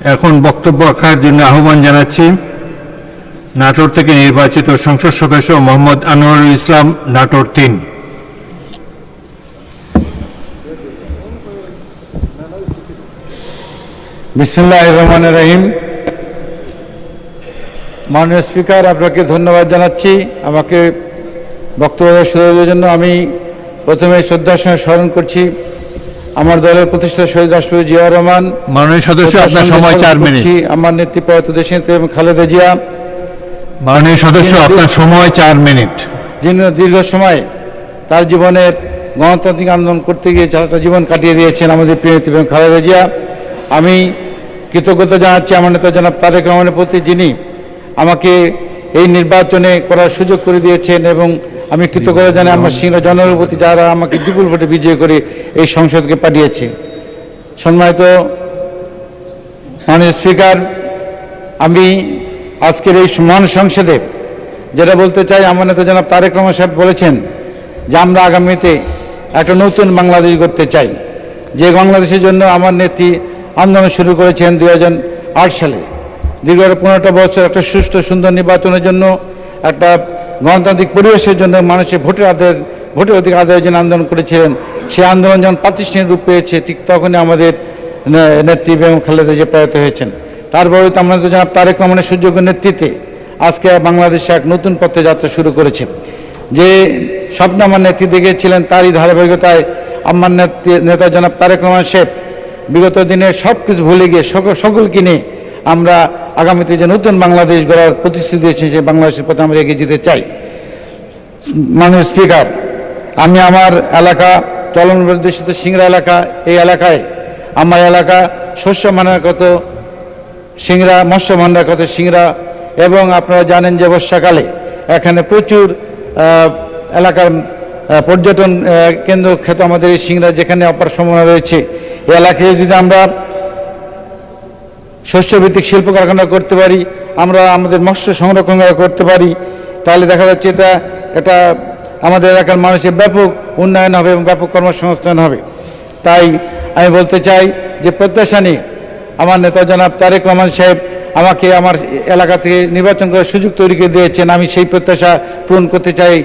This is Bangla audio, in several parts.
এখন বক্তব্য রাখার জন্য আহ্বান জানাচ্ছি নাটোর থেকে নির্বাচিত সংসদ সদস্য মোহাম্মদ আনোয়ারুল ইসলাম, নাটোর 3। বিসমিল্লাহির রহমানির রহিম। মাননীয় স্পিকার, আপনাকে ধন্যবাদ জানাচ্ছি আমাকে বক্তব্য দেওয়ার জন্য। আমি প্রথমে শ্রদ্ধার সঙ্গে স্মরণ করছি আমার দলের প্রতিষ্ঠাতা শহীদ রাষ্ট্রপতি জিয়াউর রহমান। মাননীয় সদস্য, আপনার সময় 4 মিনিট। আমার নেত্রী প্রয়াত দেশনেত্রী এবং খালেদা জিয়া। মাননীয় সদস্য, আপনার সময় 4 মিনিট। যিনি দীর্ঘ সময় তার জীবনের গণতান্ত্রিক আন্দোলন করতে গিয়ে সারাটা জীবন কাটিয়ে দিয়েছেন আমাদের প্রিয় নেত্রী এবং খালেদা জিয়া। আমি কৃতজ্ঞতা জানাচ্ছি আমার নেতা জনাব তারেক রহমানের প্রতি, যিনি আমাকে এই নির্বাচনে করার সুযোগ করে দিয়েছেন, এবং আমি কৃতজ্ঞতা জানাই আমার সিংহ জনগণের প্রতি, যারা আমাকে বিপুল ভোটে বিজয় করে এই সংসদকে পাঠিয়েছে। সম্মানিত মাননীয় স্পিকার, আমি আজকের এই মহান সংসদে যেটা বলতে চাই, আমার নেতা জনাব তারেক রহমান সাহেব বলেছেন যে আমরা আগামীতে একটা নতুন বাংলাদেশ গড়তে চাই, যে বাংলাদেশের জন্য আমার নেত্রী আন্দোলন শুরু করেছেন 2008 সালে। দীর্ঘ 15টা বছর একটা সুষ্ঠু সুন্দর নির্বাচনের জন্য, একটা গণতান্ত্রিক পরিবেশের জন্য, মানুষের ভোটের অধিকার আদায়ের জন্য আন্দোলন করেছিলেন। সেই আন্দোলন যখন প্রাতিষ্ঠানিক রূপ পেয়েছে, ঠিক তখনই আমাদের নেত্রী বেগম খালেদা জিয়া প্রয়াত হয়েছেন। তারপরে তো আমরা জনাব তারেক রহমানের সুযোগ্য নেতৃত্বে আজকে বাংলাদেশে এক নতুন পথে যাত্রা শুরু করেছে। যে স্বপ্ন আমার নেত্রী দেখেছিলেন, তারই ধারাবাহিকতায় আমার নেতা জনাব তারেক রহমান সাহেব বিগত দিনে সব কিছু ভুলে গিয়ে সকলকে নিয়ে আমরা আগামীতে যে নতুন বাংলাদেশ গড়ার প্রতিশ্রুতি দিয়েছি, সেই বাংলাদেশের পথে আমরা এগিয়ে যেতে চাই। মাননীয় স্পিকার, আমি আমার এলাকা চলন বিদ্যুৎ সিংড়া এলাকা, এই এলাকায় আমার এলাকা শস্য ভাণ্ডারগত সিংড়া, মৎস্য ভাণ্ডারগত সিংড়া, এবং আপনারা জানেন যে বর্ষাকালে এখানে প্রচুর এলাকার পর্যটন কেন্দ্র খ্যাত আমাদের এই সিংড়া, যেখানে অপার সম্ভাবনা রয়েছে। এই এলাকায় যদি আমরা শস্যভিত্তিক শিল্প কারখানা করতে পারি, আমরা আমাদের মৎস্য সংরক্ষণ করতে পারি, তাহলে দেখা যাচ্ছে এটা আমাদের এলাকার মানুষের ব্যাপক উন্নয়ন হবে এবং ব্যাপক কর্মসংস্থান হবে। তাই আমি বলতে চাই যে প্রত্যাশা নিয়ে আমার নেতা জনাব তারেক রহমান সাহেব আমাকে আমার এলাকা থেকে নির্বাচন করার সুযোগ তৈরি করে দিয়েছেন। আমি সেই প্রত্যাশা পূরণ করতে চাই,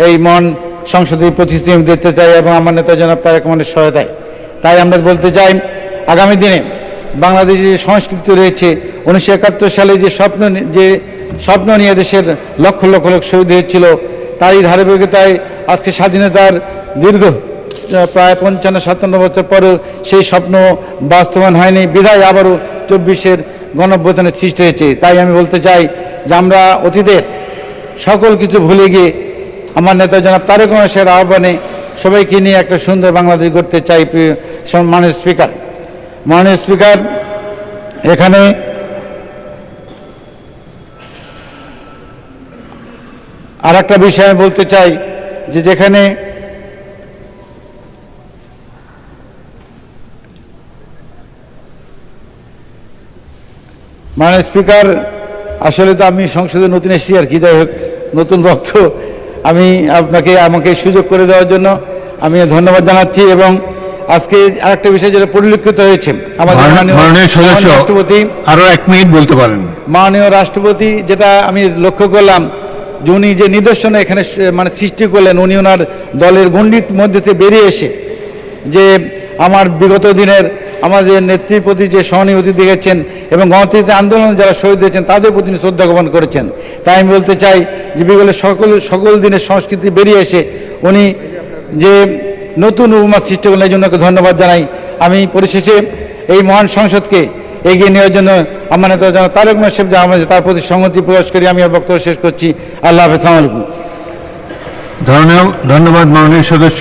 এই মন সংসদে প্রতিশ্রুতি দিতে চাই, এবং আমার নেতা জনাব তারেক রহমানের সহায়তায়। তাই আমরা বলতে চাই, আগামী দিনে বাংলাদেশে যে সংস্কৃতি রয়েছে, 1971 সালে যে স্বপ্ন নিয়ে দেশের লক্ষ লক্ষ লোক শহীদ হয়েছিল, তারই ধারাবাহিকতায় আজকে স্বাধীনতার দীর্ঘ প্রায় 55-57 বছর পরেও সেই স্বপ্ন বাস্তবায়ন হয়নি, বিধায় আবারও 24-এর গণঅভ্যুত্থানের সৃষ্টি হয়েছে। তাই আমি বলতে চাই যে আমরা অতীতের সকল কিছু ভুলে গিয়ে আমার নেতা জনাব তারেক রহমান সাহেবের আহ্বানে সবাইকে নিয়ে একটা সুন্দর বাংলাদেশ গড়তে চাই। মাননীয় স্পিকার, এখানে আর একটা বিষয় আমি বলতে চাই যে যেখানে মাননীয় স্পিকার, আসলে তো আমি সংসদে নতুন এসেছি আর কি, যাই হোক নতুন বক্তব্য, আমি আমাকে সুযোগ করে দেওয়ার জন্য আমি ধন্যবাদ জানাচ্ছি। এবং আজকে আরেকটা বিষয় যেটা পরিলক্ষিত হয়েছে, আমাদের মাননীয় সদস্য রাষ্ট্রপতি আরো 1 মিনিট বলতে পারেন। মাননীয় রাষ্ট্রপতি যেটা আমি লক্ষ্য করলাম, যে উনি যে নিদর্শনে এখানে সৃষ্টি করলেন, উনি ওনার দলের গণ্ডির মধ্যে থেকে বেরিয়ে এসে যে আমার বিগত দিনের আমাদের নেত্রীর প্রতি যে সহানুভূতি দেখেছেন, এবং গণতান্ত্রিক আন্দোলন যারা শহীদ হয়েছেন তাদের প্রতি শ্রদ্ধা জ্ঞাপন করেছেন। তাই আমি বলতে চাই যে বিগত সকল দিনের সংস্কৃতি বেরিয়ে এসে উনি যে নতুন উপমা সৃষ্টি করলেন, এই জন্য ধন্যবাদ জানাই। আমি পরিশেষে এই মহান সংসদকে এগিয়ে নেওয়ার জন্য আমার নেতা জনাব তারেক রহমান সাহেব যা আমাদের, তার প্রতি সংহতি প্রকাশ করি আমি আর বক্তব্য শেষ করছি। আল্লাহ হাফেজ। আসসালামু আলাইকুম। ধন্যবাদ মাননীয় সদস্য।